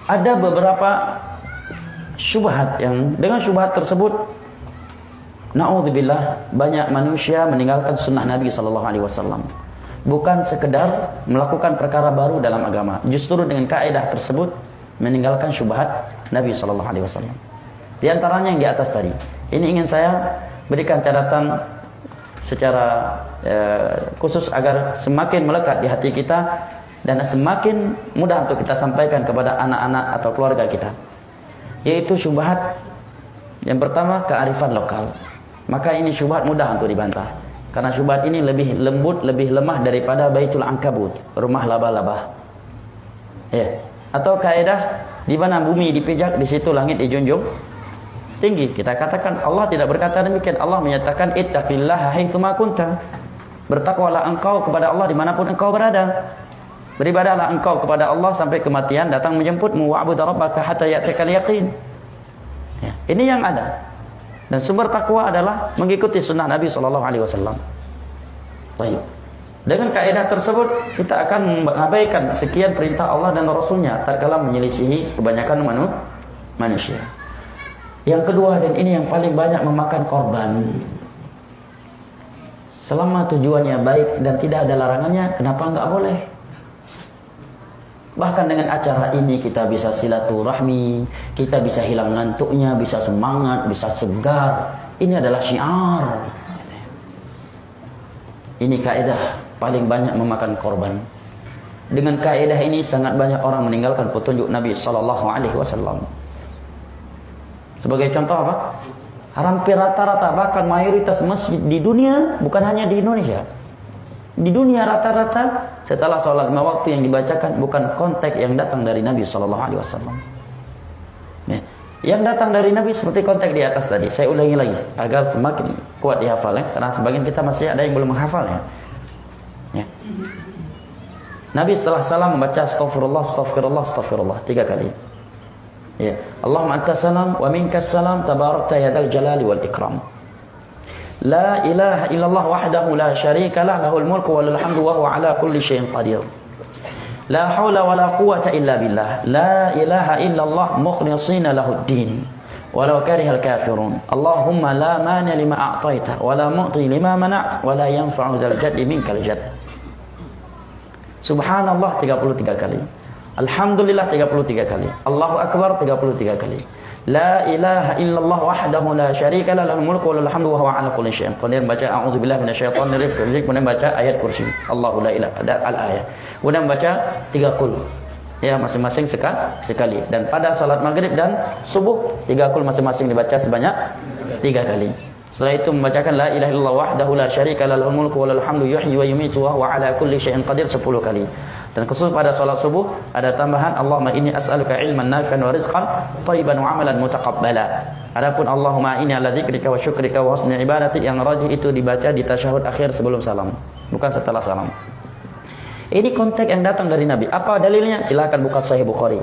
ada beberapa syubhat yang dengan syubhat tersebut na'udzubillah banyak manusia meninggalkan sunnah Nabi SAW. Bukan sekedar melakukan perkara baru dalam agama, justru dengan kaidah tersebut meninggalkan syubhat Nabi SAW. Di antaranya yang di atas tadi. Ini ingin saya berikan catatan secara khusus agar semakin melekat di hati kita dan semakin mudah untuk kita sampaikan kepada anak-anak atau keluarga kita. Yaitu syubhat yang pertama, kearifan lokal. Maka ini syubhat mudah untuk dibantah. Karena syubhat ini lebih lembut, lebih lemah daripada Baitul Ankabut, rumah laba-laba. Ya. Atau kaidah di mana bumi dipijak, di situ langit dijunjung tinggi. Kita katakan Allah tidak berkata demikian. Allah menyatakan ittaqillaha haitsu ma kunta. Bertakwalah engkau kepada Allah dimanapun engkau berada. Beribadahlah engkau kepada Allah sampai kematian datang menjemputmu. Wa'bud rabbaka hatta ya'tikal yaqin. Ya, ini yang ada. Dan sumber takwa adalah mengikuti sunnah Nabi SAW. Baik. Dengan kaidah tersebut kita akan mengabaikan sekian perintah Allah dan Rasulnya tatkala menyelisihi kebanyakan manusia. Yang kedua, dan ini yang paling banyak memakan korban, selama tujuannya baik dan tidak ada larangannya, kenapa enggak boleh? Bahkan dengan acara ini kita bisa silaturahmi, kita bisa hilang ngantuknya, bisa semangat, bisa segar. Ini adalah syiar. Ini kaidah paling banyak memakan korban. Dengan kaidah ini sangat banyak orang meninggalkan petunjuk Nabi SAW. Sebagai contoh apa? Hampir rata-rata bahkan mayoritas masjid di dunia, bukan hanya di Indonesia, di dunia rata-rata setelah sholat 5 waktu yang dibacakan bukan konteks yang datang dari Nabi SAW. Nah, yang datang dari Nabi seperti konteks di atas tadi. Saya ulangi lagi agar semakin kuat dihafal ya, karena sebagian kita masih ada yang belum menghafalnya. Ya. Nabi setelah salam membaca astaghfirullah, astaghfirullah, astaghfirullah 3 kali. Ya. Allahumma antas salam wa minkas salam tabarakta ya dzal jalali wal ikram. La ilaha illallah wahdahu la syarika lah, lahul mulku wa lahul hamdu wa huwa ala kulli syai'in qadir. La haula wa la quwwata illa billah. La ilaha illallah mukhlishina lahuddin walau karihal kafirun. Allahumma la mani lima a'taita wa la mu'ti lima mana'ta wa la yanfa'u dzal jaddi minkal jadd. Subhanallah 33 kali. Alhamdulillah 33 kali. Allahu akbar 33 kali. La ilaha illallah wahdahu la syarika lah, lahul mulku wa lahul hamdu wa huwa ala kulli syai'in qadir. Baca a'udzubillahi minasyaitonir rajim, kemudian baca ayat kursi. Allahu la ilaha illa al-ayat. Kemudian baca 3 qul. Ya, masing-masing sekali. Dan pada salat maghrib dan subuh 3 qul masing-masing dibaca sebanyak 3 kali. Setelah itu membacakan la ilaha illallah wahdahu la syarika lah, lahul mulku wa lahul hamdu yuhyi wa yumiitu wa huwa ala kulli syai'in qadir 10 kali. Dan khusus pada salat subuh ada tambahan Allahumma inni as'aluka ilman nafi'an wa rizqan thayyiban wa amalan mutaqabbala. Adapun Allahumma inni ala dzikrika wa syukrika wa husni ibadati yang rajih itu dibaca di tasyahud akhir sebelum salam, bukan setelah salam. Ini konteks yang datang dari Nabi. Apa dalilnya? Silakan buka Sahih Bukhari,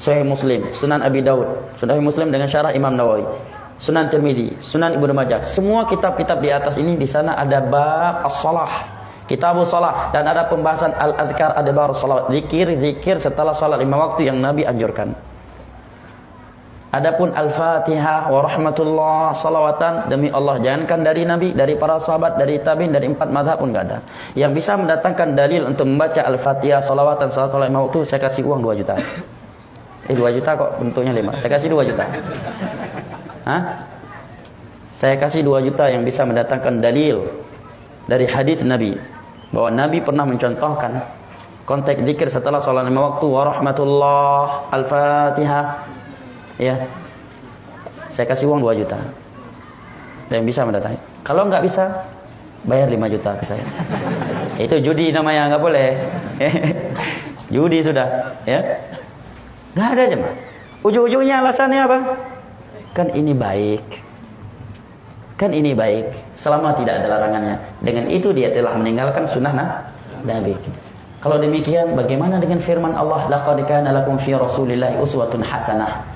Sahih Muslim, Sunan Abi Daud, Sahih Muslim dengan syarah Imam Nawawi, Sunan Tirmidzi, Sunan Ibnu Majah. Semua kitab-kitab di atas ini di sana ada bab as-shalah, kitabus salat, dan ada pembahasan al-adhkar adbar salat, zikir setelah salat 5 waktu yang Nabi anjurkan. Adapun al-Fatihah wa rahmatullah salawatan demi Allah, jangankan dari Nabi, dari para sahabat, dari tabi'in, dari 4 mazhab pun enggak ada. Yang bisa mendatangkan dalil untuk membaca al-Fatihah salawatan salat 5 waktu, saya kasih uang 2 juta. 2 juta kok bentuknya 5. Saya kasih 2 juta. Hah? Saya kasih 2 juta yang bisa mendatangkan dalil dari hadis Nabi bahwa Nabi pernah mencontohkan konteks zikir setelah salat 5 waktu wa rahmatullah al-Fatihah. Ya. Saya kasih uang 2 juta. Dan bisa mendatangi. Kalau enggak bisa, bayar 5 juta ke saya. Itu judi namanya, enggak boleh. Judi sudah, ya. Enggak ada jemaah. Ujung-ujungnya alasannya apa? Kan ini baik. Kan ini baik selama tidak ada larangannya. Dengan itu dia telah meninggalkan sunnah Nabi. Kalau demikian bagaimana dengan firman Allah, laqad kana lakum fi rasulillahi uswatun hasanah?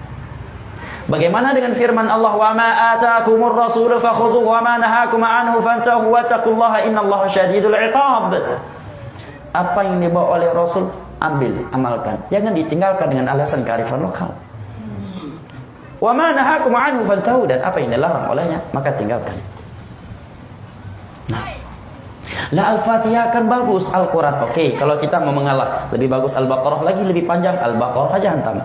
Bagaimana dengan firman Allah, wa ma ataakumur rasul fakhudhuhu wa ma nahakum anhu fantahu wattaqullaha innallaha syadidul iqab? Apa yang dibawa oleh Rasul, ambil, amalkan. Jangan ditinggalkan dengan alasan kearifan lokal. Wa ma nahakum anhu fantahu, dan apa yang dilarang olehnya maka tinggalkan. Nah, la Al-Fatihah kan bagus, Al-Quran oke. Kalau kita mau mengalah, lebih bagus Al-Baqarah lagi, lebih panjang. Al-Baqarah aja hantam.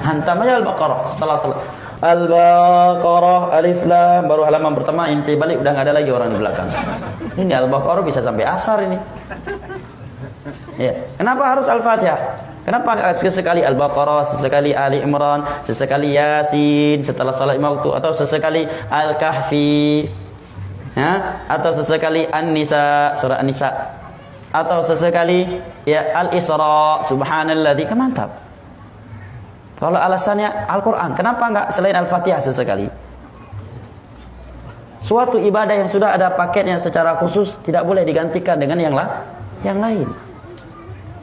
Hantam aja Al-Baqarah. Setelah Al-Baqarah, Alif Lam, baru halaman pertama inti balik udah nggak ada lagi orang di belakang. Ini Al-Baqarah bisa sampai asar ini. Ya, kenapa harus Al-Fatihah? Kenapa sesekali Al-Baqarah, sesekali Ali Imran, sesekali Yasin setelah salat lima waktu, atau sesekali Al-Kahfi, ya? Atau sesekali An-Nisa, surah An-Nisa, atau sesekali ya Al-Isra, subhanalladzi, mantap. Kalau alasannya Al-Quran, kenapa enggak selain Al-Fatihah sesekali? Suatu ibadah yang sudah ada paketnya secara khusus tidak boleh digantikan dengan yang lain.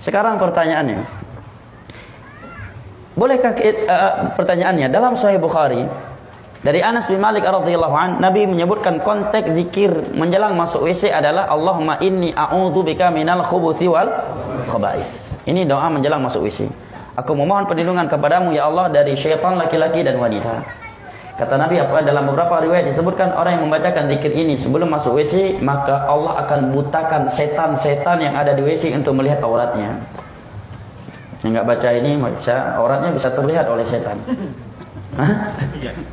Sekarang pertanyaannya, bolehkah pertanyaannya dalam Sahih Bukhari dari Anas bin Malik radhiyallahu an, Nabi menyebutkan konteks zikir menjelang masuk WC adalah Allahumma inni a'udzubika minal khubuthi wal khaba'ith. Ini doa menjelang masuk WC. Aku memohon perlindungan kepadamu ya Allah dari syaitan laki-laki dan wanita. Kata Nabi, apa dalam beberapa riwayat disebutkan orang yang membacakan zikir ini sebelum masuk WC, maka Allah akan butakan setan-setan yang ada di WC untuk melihat auratnya. Yang enggak baca ini bisa auratnya bisa terlihat oleh setan.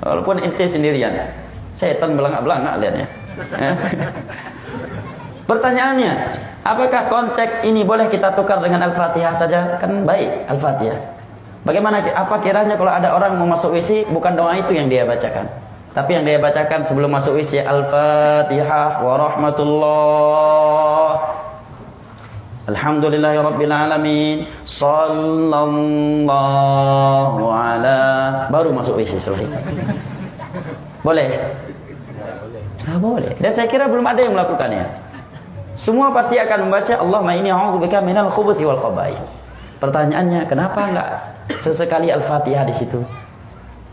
Walaupun ente sendirian, setan belangak-belangak lihatnya. Pertanyaannya, apakah konteks ini boleh kita tukar dengan Al-Fatihah saja? Kan baik Al-Fatihah. Bagaimana, apa kiranya kalau ada orang mau masuk WC, bukan doa itu yang dia bacakan, tapi yang dia bacakan sebelum masuk WC, Al-Fatihah wa rahmatullah, alhamdulillahi rabbil alamin, sallallahu ala, baru masuk WC selesai. Boleh? Boleh. Dan saya kira belum ada yang melakukannya. Semua pasti akan membaca Allahumma inni a'udzubika minal khubuthi wal khaba'ith. Pertanyaannya, kenapa enggak sesekali Al-Fatihah di situ?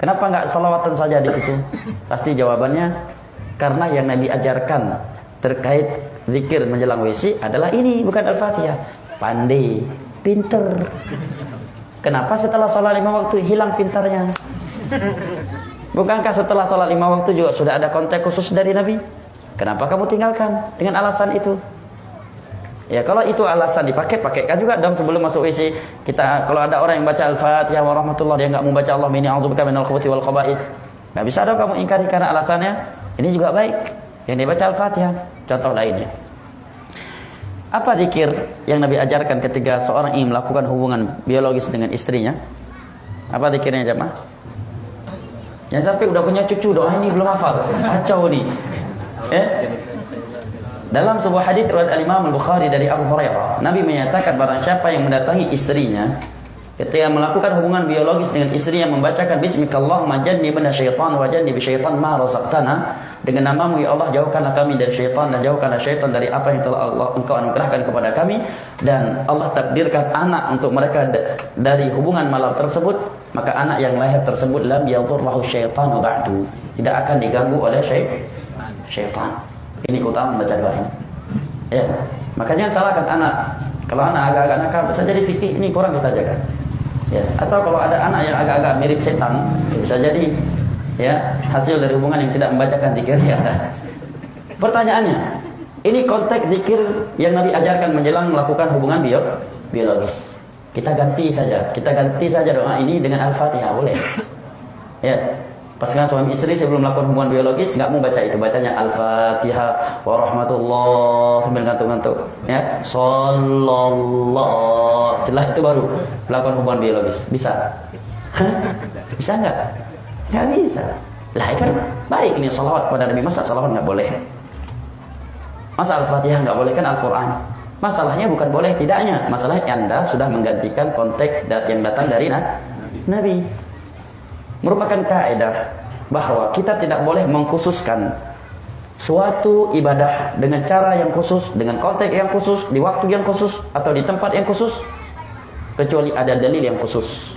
Kenapa enggak salawatan saja di situ? Pasti jawabannya karena yang Nabi ajarkan terkait zikir menjelang WC adalah ini, bukan Al-Fatihah. Pandai, pinter. Kenapa setelah sholat 5 waktu hilang pintarnya? Bukankah setelah sholat 5 waktu juga sudah ada konteks khusus dari Nabi? Kenapa kamu tinggalkan dengan alasan itu? Ya, kalau itu alasan dipakai, pakaikan juga dong sebelum masuk WC. Kita kalau ada orang yang baca Al-Fatihah wa rahmatullah, dia enggak membaca Allah inni a'udzubika minal khubuthi wal khaba'ith, enggak bisa dong kamu ingkari karena alasannya ini juga baik yang dibaca Al-Fatihah. Contoh lainnya, apa zikir yang Nabi ajarkan ketika seorang ingin melakukan hubungan biologis dengan istrinya? Apa zikirnya jemaah? Yang sampai udah punya cucu doa ini belum hafal, kacau nih. Dalam sebuah hadis riwayat Al-Imam Al-Bukhari dari Abu Hurairah, Nabi menyatakan barang siapa yang mendatangi istrinya ketika melakukan hubungan biologis dengan istrinya membacakan bismikallahumma jannibna syaitan wa jannibi syaitan ma razaqtana, dengan namamu ya Allah jauhkanlah kami dari syaitan dan jauhkanlah syaitan dari apa yang telah Engkau anugerahkan kepada kami, dan Allah takdirkan anak untuk mereka dari hubungan malam tersebut, maka anak yang lahir tersebut lam yadhurruhu syaitanu ba'du, tidak akan diganggu oleh syaitan. Ini keutamaan membaca doa ini. Ya, maka jangan salahkan anak. Kalau anak agak-agak nakal, bisa jadi fikih ini kurang kita jaga. Ya, atau kalau ada anak yang agak-agak mirip setan, bisa jadi ya hasil dari hubungan yang tidak membacakan zikir di atas. Pertanyaannya, ini konteks zikir yang Nabi ajarkan menjelang melakukan hubungan biologis. Kita ganti saja doa ini dengan Al-Fatihah, boleh? Ya. Pasangan suami istri sebelum melakukan hubungan biologis nggak mau baca itu, bacanya Al-Fatihah wa rahmatullah sambil ngantuk-ngantuk, ya, sallallahu, setelah itu baru melakukan hubungan biologis. Bisa? Bisa nggak? Nggak bisa. Lah kan baik ini salawat pada Nabi, masa salawat nggak boleh? Masa Al-Fatihah nggak boleh? Kan Al-Quran. Masalahnya bukan boleh tidaknya, masalahnya Anda sudah menggantikan konteks yang datang dari Nabi. Merupakan kaidah bahwa kita tidak boleh mengkhususkan suatu ibadah dengan cara yang khusus, dengan konteks yang khusus, di waktu yang khusus, atau di tempat yang khusus, kecuali ada dalil yang khusus.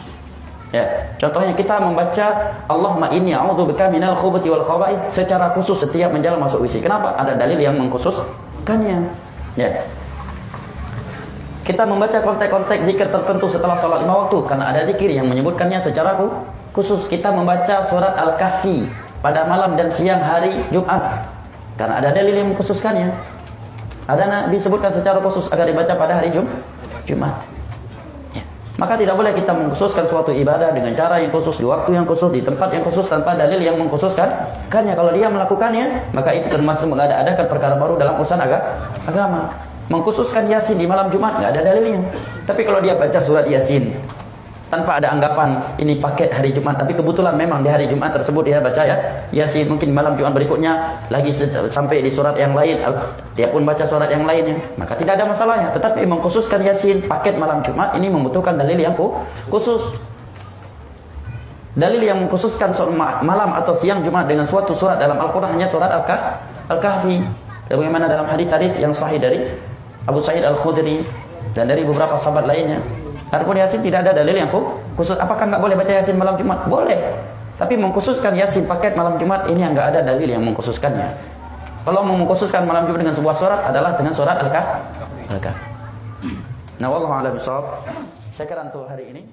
Ya, contohnya kita membaca Allahumma inni a'udzubika minal khubuthi wal khaba'ith secara khusus setiap menjelang masuk WC. Kenapa? Ada dalil yang mengkhususkannya. Ya. kita membaca konteks-konteks zikir tertentu setelah sholat 5 waktu, karena ada zikir yang menyebutkannya secara khusus. Kita membaca surat Al-Kahfi pada malam dan siang hari Jumat, karena ada dalil yang mengkhususkannya. Ada Nabi sebutkan secara khusus agar dibaca pada hari Jumat. Ya. Maka tidak boleh kita mengkhususkan suatu ibadah dengan cara yang khusus, di waktu yang khusus, di tempat yang khusus tanpa dalil yang mengkhususkan. Karena kalau dia melakukannya, maka itu termasuk mengada-adakan perkara baru dalam urusan agama. Mengkhususkan Yasin di malam Jumat nggak ada dalilnya. Tapi kalau dia baca surat Yasin tanpa ada anggapan ini paket hari Jumat, tapi kebetulan memang di hari Jumat tersebut dia baca Yasin, mungkin malam Jumat berikutnya lagi sampai di surat yang lain, dia pun baca surat yang lainnya, maka tidak ada masalahnya. Tetapi mengkhususkan Yasin paket malam Jumat ini membutuhkan dalil yang khusus. Dalil yang mengkhususkan malam atau siang Jumat dengan suatu surat dalam Al-Quran hanya surat Al-Kahfi. Bagaimana dalam hadis-hadis yang sahih dari Abu Sa'id Al-Khudri dan dari beberapa sahabat lainnya. Adapun Yasin tidak ada dalil yang khusus. Apakah nggak boleh baca Yasin malam Jumat? Boleh. Tapi mengkhususkan Yasin paket malam Jumat ini yang nggak ada dalil yang mengkhususkannya. Kalau mengkhususkan malam Jumat dengan sebuah surat adalah dengan surat Al-Kahfi. Nah, wallahu a'lam bishawab. Saya kira untuk hari ini